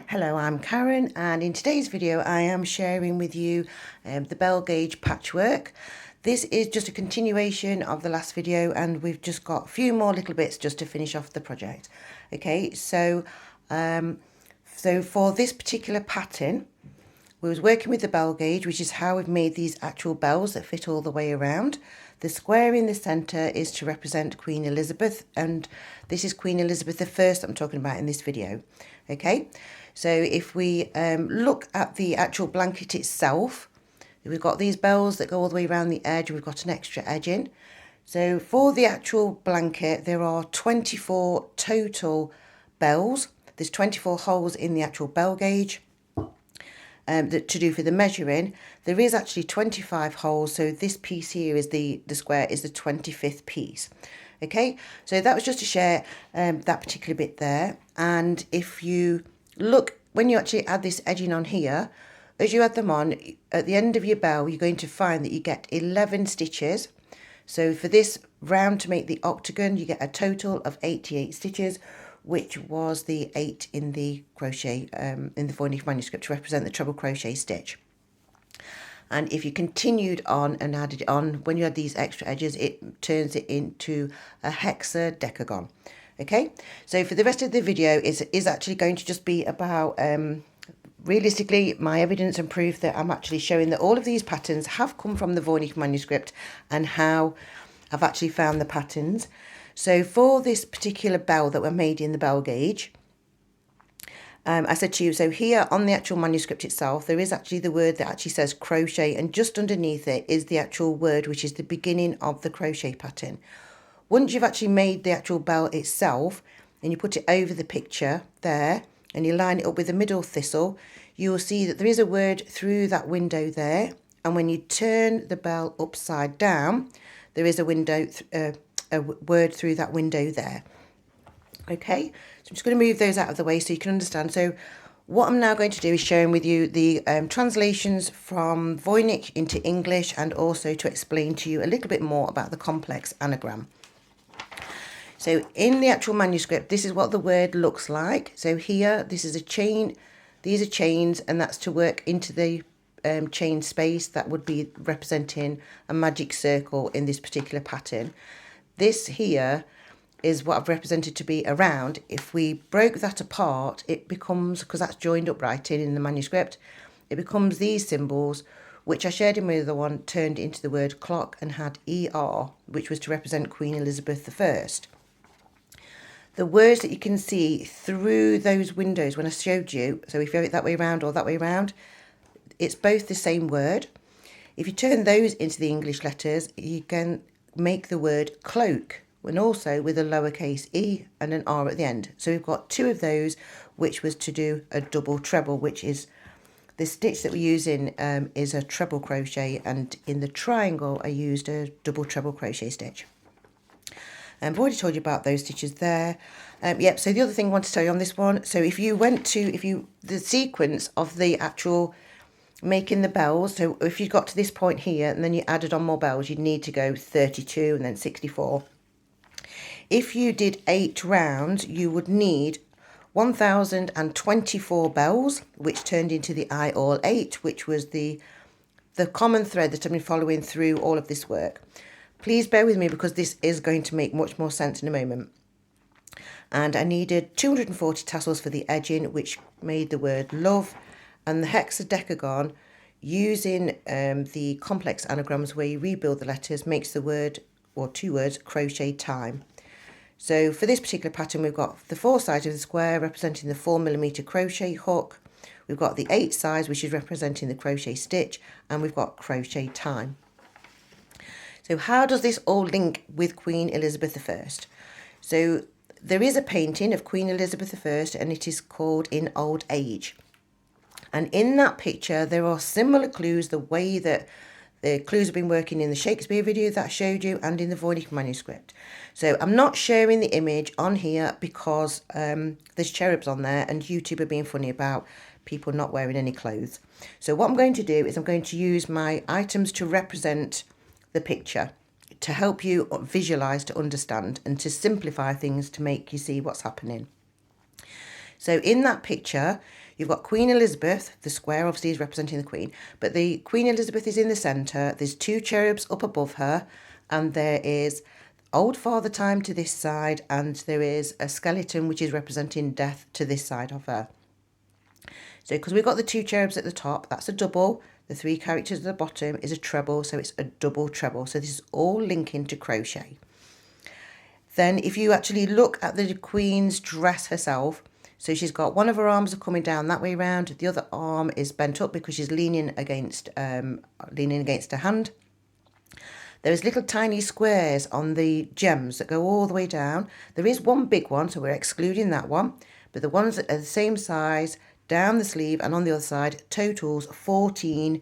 Hello, I'm Karen, and in today's video I am sharing with you the bell gauge patchwork. This is just a continuation of the last video, and we've just got a few more little bits just to finish off the project. Okay, so for this particular pattern, we was working with the bell gauge, which is how we've made these actual bells that fit all the way around. The square in the centre is to represent Queen Elizabeth, and this is Queen Elizabeth I I'm talking about in this video. Okay, so if we look at the actual blanket itself, we've got these bells that go all the way around the edge. We've got an extra edge in. So for the actual blanket, there are 24 total bells. There's 24 holes in the actual bell gauge. To do for the measuring. There is actually 25 holes, so this piece here is the square is the 25th piece. Okay, so that was just to share that particular bit there. And if you look, when you actually add this edging on here, as you add them on, at the end of your bell, you're going to find that you get 11 stitches. So for this round to make the octagon, you get a total of 88 stitches, which was the 8 in the crochet, in the Voynich manuscript, to represent the treble crochet stitch. And if you continued on and added it on, when you add these extra edges, it turns it into a hexadecagon. Okay, so for the rest of the video is actually going to just be about realistically my evidence and proof that I'm actually showing that all of these patterns have come from the Voynich manuscript and how I've actually found the patterns. So for this particular bell that were made in the bell gauge, I said to you, so here on the actual manuscript itself, there is actually the word that actually says crochet, and just underneath it is the actual word, which is the beginning of the crochet pattern. Once you've actually made the actual bell itself, and you put it over the picture there, and you line it up with the middle thistle, you will see that there is a word through that window there, and when you turn the bell upside down, there is a window, a word through that window there. Okay, so I'm just going to move those out of the way so you can understand. So what I'm now going to do is sharing with you the translations from Voynich into English, and also to explain to you a little bit more about the complex anagram. So in the actual manuscript, this is what the word looks like. So here, this is a chain, these are chains, and that's to work into the chain space that would be representing a magic circle in this particular pattern. This here is what I've represented to be a round. If we broke that apart, it becomes, because that's joined up right in the manuscript, it becomes these symbols, which I shared in with the one, turned into the word clock and had ER, which was to represent Queen Elizabeth I. The words that you can see through those windows when I showed you, so if you have it that way around or that way around, it's both the same word. If you turn those into the English letters, you can make the word cloak, and also with a lowercase e and an r at the end. So we've got two of those, which was to do a double treble, which is the stitch that we're using is a treble crochet, and in the triangle I used a double treble crochet stitch. I've already told you about those stitches there. Yep, so the other thing I want to tell you on this one, so if you went to, the sequence of the actual making the bells, so if you got to this point here and then you added on more bells, you'd need to go 32 and then 64. If you did 8 rounds, you would need 1024 bells, which turned into the I all 8, which was the common thread that I've been following through all of this work. Please bear with me because this is going to make much more sense in a moment. And I needed 240 tassels for the edging, which made the word love, and the hexadecagon, using the complex anagrams where you rebuild the letters, makes the word, or 2 words, crochet time. So for this particular pattern, we've got the 4 sides of the square representing the 4mm crochet hook. We've got the 8 sides, which is representing the crochet stitch, and we've got crochet time. So how does this all link with Queen Elizabeth I? So there is a painting of Queen Elizabeth I, and it is called In Old Age. And in that picture, there are similar clues, the way that the clues have been working in the Shakespeare video that I showed you and in the Voynich manuscript. So I'm not sharing the image on here because there's cherubs on there, and YouTube are being funny about people not wearing any clothes. So what I'm going to do is I'm going to use my items to represent the picture to help you visualize, to understand, and to simplify things to make you see what's happening. So in that picture, You've got Queen Elizabeth, the square obviously is representing the Queen, but the Queen Elizabeth is in the centre, there's two cherubs up above her, and there is Old Father Time to this side, and there is a skeleton which is representing death to this side of her. So because we've got the two cherubs at the top, that's a double. The three characters at the bottom is a treble, so it's a double treble. So this is all linking to crochet. Then if you actually look at the Queen's dress herself, so she's got one of her arms are coming down that way round, the other arm is bent up because she's leaning against her hand. There's little tiny squares on the gems that go all the way down. There is one big one, so we're excluding that one, but the ones that are the same size down the sleeve and on the other side totals 14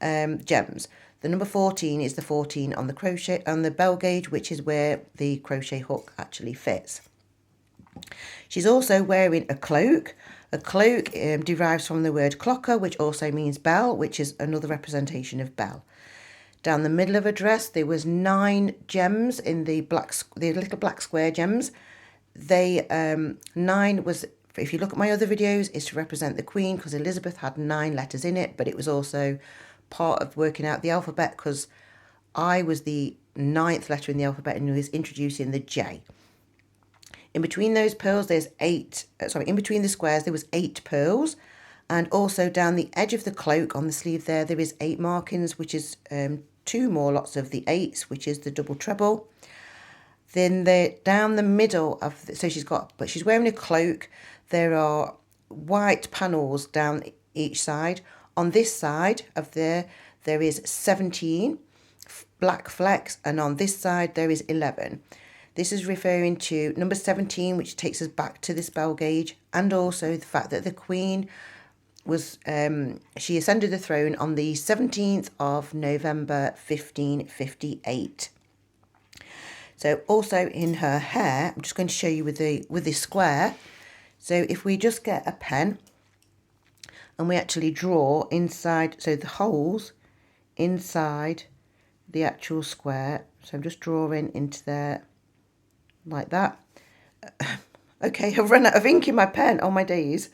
gems. The number 14 is the 14 on the crochet on the bell gauge, which is where the crochet hook actually fits. She's also wearing a cloak. A cloak derives from the word clocker, which also means bell, which is another representation of bell. Down the middle of her dress, there was 9 gems in the little black square gems. 9 was, if you look at my other videos, is to represent the Queen, because Elizabeth had 9 letters in it, but it was also part of working out the alphabet because I was the 9th letter in the alphabet and was introducing the J. In between those pearls, there's in between the squares, there was 8 pearls. And also down the edge of the cloak on the sleeve there is 8 markings, which is 2 more lots of the 8s, which is the double treble. Then down the middle of, she's wearing a cloak. There are white panels down each side. On this side of there is 17 black flecks, and on this side there is 11. This is referring to number 17, which takes us back to this bell gauge, and also the fact that the Queen was she ascended the throne on the 17th of November 1558. So also in her hair, I'm just going to show you with this square. So if we just get a pen and we actually draw inside, so the holes inside the actual square. So I'm just drawing into there like that. Okay, I've run out of ink in my pen. Oh my days.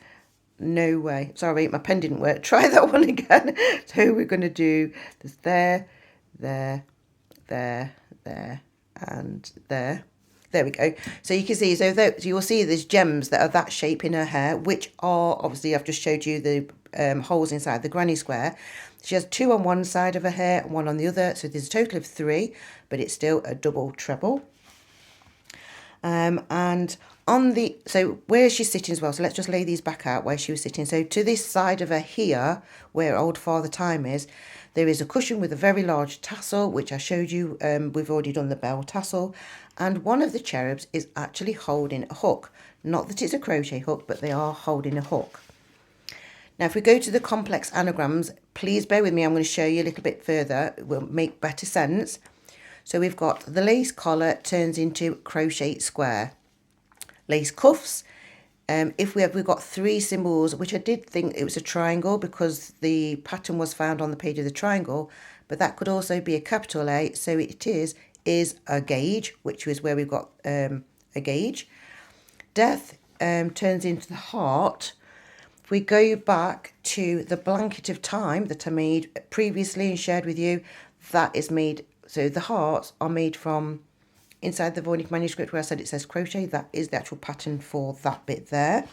No way. Sorry, my pen didn't work. Try that one again. So we're going to do this there, there, there, there, and there. There we go. So you can see, so you will see there's gems that are that shape in her hair, which are, obviously I've just showed you the holes inside the granny square. She has 2 on one side of her hair, 1 on the other. So there's a total of 3, but it's still a double treble. And on so where she's sitting as well, so let's just lay these back out where she was sitting. So to this side of her here, where Old Father Time is, there is a cushion with a very large tassel, which I showed you. We've already done the bell tassel, and one of the cherubs is actually holding a hook. Not that it's a crochet hook, but they are holding a hook. Now if we go to the complex anagrams, please bear with me, I'm going to show you a little bit further, it will make better sense. So we've got the lace collar turns into crochet square. Lace cuffs, we've got 3 symbols, which I did think it was a triangle because the pattern was found on the page of the triangle, but that could also be a capital A, so it is a gauge, which is where we've got a gauge. Death turns into the heart. If we go back to the blanket of time that I made previously and shared with you, that is made, so the hearts are made from inside the Voynich manuscript where I said it says crochet. That is the actual pattern for that bit there.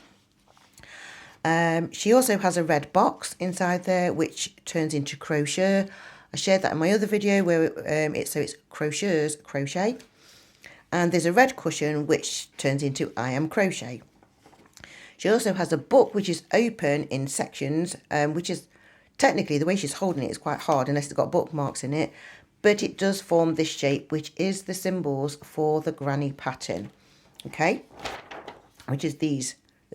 She also has a red box inside there, which turns into crochet. I shared that in my other video where it's crochet. And there's a red cushion, which turns into I am crochet. She also has a book, which is open in sections, which is technically the way she's holding it is quite hard unless it's got bookmarks in it. But it does form this shape, which is the symbols for the granny pattern, okay? Which is the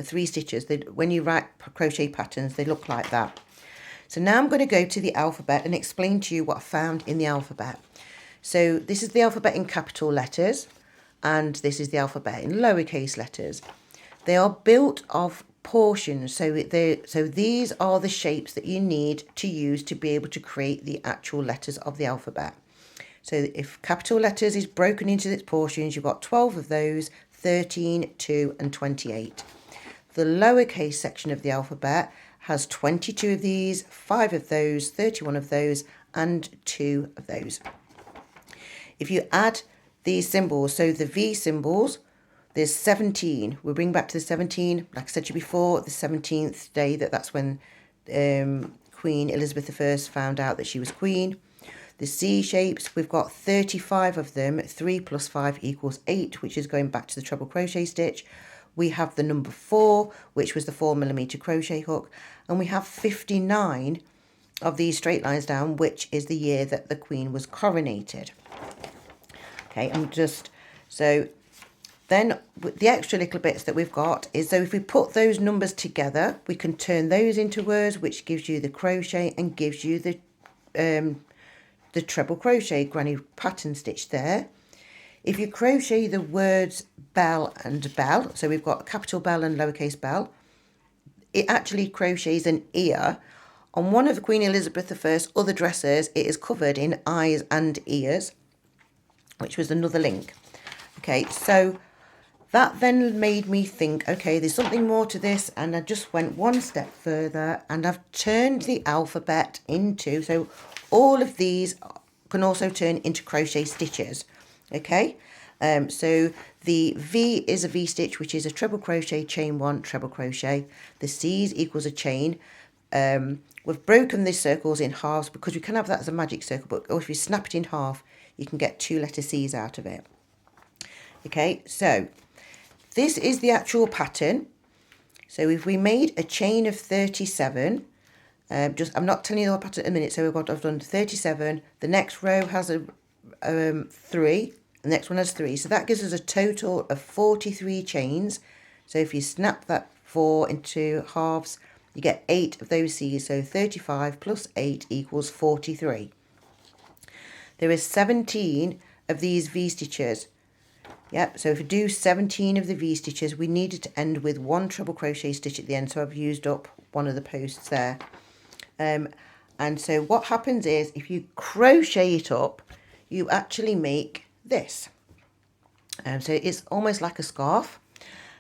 3 stitches. When you write crochet patterns, they look like that. So now I'm going to go to the alphabet and explain to you what I found in the alphabet. So this is the alphabet in capital letters, and this is the alphabet in lowercase letters. They are built of portions, so these are the shapes that you need to use to be able to create the actual letters of the alphabet. So if capital letters is broken into its portions, you've got 12 of those, 13, 2 and 28. The lowercase section of the alphabet has 22 of these, 5 of those, 31 of those, and 2 of those. If you add these symbols, so the V symbols, there's 17. We'll bring back to the 17. Like I said to you before, the 17th day, that's when Queen Elizabeth I found out that she was queen. The C shapes, we've got 35 of them. 3 plus 5 equals 8, which is going back to the treble crochet stitch. We have the number 4, which was the 4mm crochet hook. And we have 59 of these straight lines down, which is the year that the Queen was coronated. Okay, so then the extra little bits that we've got is, so if we put those numbers together, we can turn those into words, which gives you the crochet and gives you the treble crochet granny pattern stitch there. If you crochet the words bell and bell, so we've got capital bell and lowercase bell, it actually crochets an ear. On one of Queen Elizabeth I's other dresses, it is covered in eyes and ears, which was another link. Okay, so that then made me think, okay, there's something more to this, and I just went one step further and I've turned the alphabet into, so all of these can also turn into crochet stitches. Okay, so the V is a V stitch, which is a treble crochet, chain 1, treble crochet. The C's equals a chain. We've broken these circles in halves because we can have that as a magic circle, but if you snap it in half, you can get 2 letter C's out of it. Okay, so this is the actual pattern. So if we made a chain of 37, I'm not telling you the whole pattern in a minute, so I've done 37, the next row has a 3, the next one has 3, so that gives us a total of 43 chains. So if you snap that 4 into halves, you get 8 of those C's, so 35 plus 8 equals 43. There is 17 of these V stitches. Yep, so if we do 17 of the V stitches, we needed to end with 1 treble crochet stitch at the end, so I've used up one of the posts there. And so what happens is, if you crochet it up, you actually make this. So it's almost like a scarf.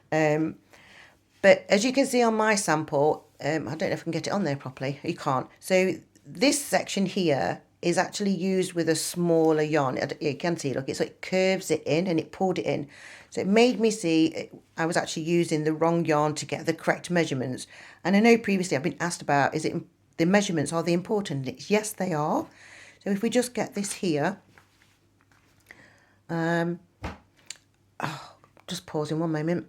But as you can see on my sample, I don't know if I can get it on there properly. You can't. So this section here is actually used with a smaller yarn. You can see, look, it's like curves it in and it pulled it in. So it made me see I was actually using the wrong yarn to get the correct measurements. And I know previously I've been asked about, is it the measurements, are they important? Yes, they are. So if we just get this here, just pausing one moment.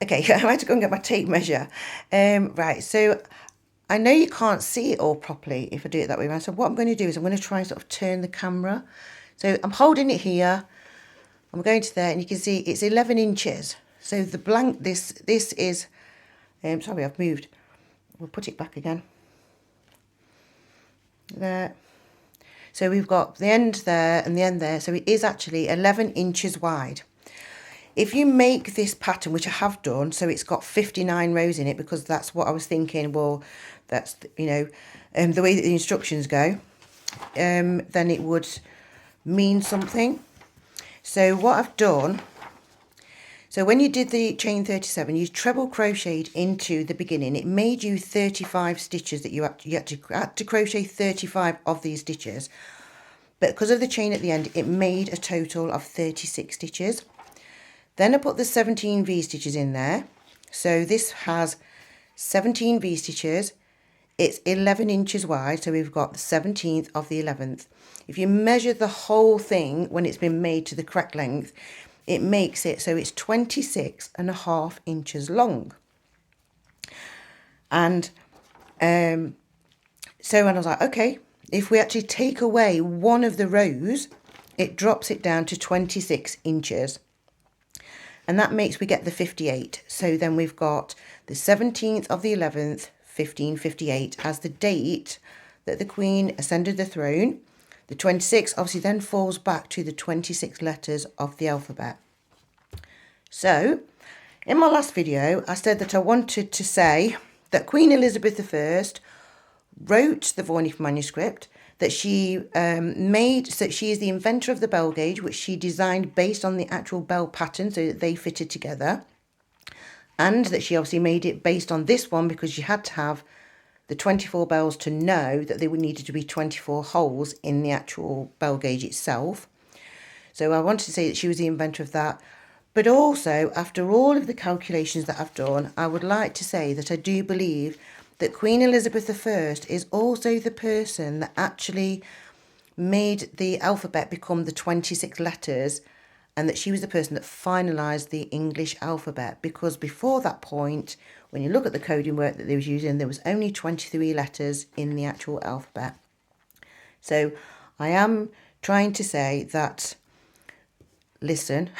Okay, I had to go and get my tape measure. Right, so I know you can't see it all properly if I do it that way around. So what I'm going to do is I'm going to try and sort of turn the camera. So I'm holding it here. I'm going to there, and you can see it's 11 inches. So the blank, this is, sorry, I've moved. We'll put it back again. There. So we've got the end there and the end there. So it is actually 11 inches wide. If you make this pattern, which I have done, so it's got 59 rows in it, because that's what I was thinking, well, that's, you know, the way that the instructions go, then it would mean something. So what I've done, so when you did the chain 37, you treble crocheted into the beginning. It made you 35 stitches that you had to crochet 35 of these stitches. But because of the chain at the end, it made a total of 36 stitches. Then I put the 17 V stitches in there. So this has 17 V stitches. It's 11 inches wide, so we've got the 17th of the 11th. If you measure the whole thing when it's been made to the correct length, it makes it so it's 26.5 inches long. And so when I was like, okay, if we actually take away one of the rows, it drops it down to 26 inches. And that makes we get the 58. So then we've got the 17th of the 11th, 1558 as the date that the Queen ascended the throne. The 26 obviously then falls back to the 26 letters of the alphabet. So in my last video, I said that I wanted to say that Queen Elizabeth I wrote the Voynich manuscript, that she made, so she is the inventor of the bell gauge, which she designed based on the actual bell pattern, so that they fitted together. and that she obviously made it based on this one because she had to have the 24 bells to know that there would needed to be 24 holes in the actual bell gauge itself. So I wanted to say that she was the inventor of that. But also, after all of the calculations that I've done, I would like to say that I do believe that Queen Elizabeth I is also the person that actually made the alphabet become the 26 letters, and that she was the person that finalised the English alphabet, because before that point, when you look at the coding work that they was using, there was only 23 letters in the actual alphabet. So I am trying to say that, listen,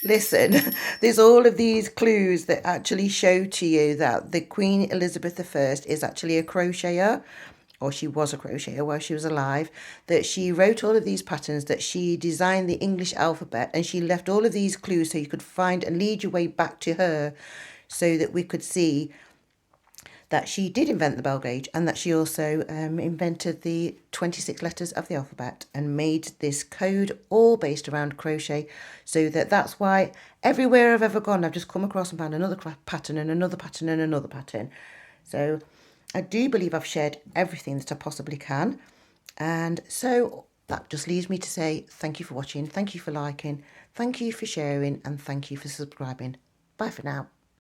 listen, there's all of these clues that actually show to you that the Queen Elizabeth I is actually a crocheter, or she was a crocheter while she was alive, that she wrote all of these patterns, that she designed the English alphabet, and she left all of these clues so you could find and lead your way back to her, so that we could see that she did invent the bell gauge, and that she also invented the 26 letters of the alphabet and made this code all based around crochet. So that's why everywhere I've ever gone, I've just come across and found another pattern and another pattern and another pattern. So I do believe I've shared everything that I possibly can. And so that just leaves me to say thank you for watching, thank you for liking, thank you for sharing, and thank you for subscribing. Bye for now.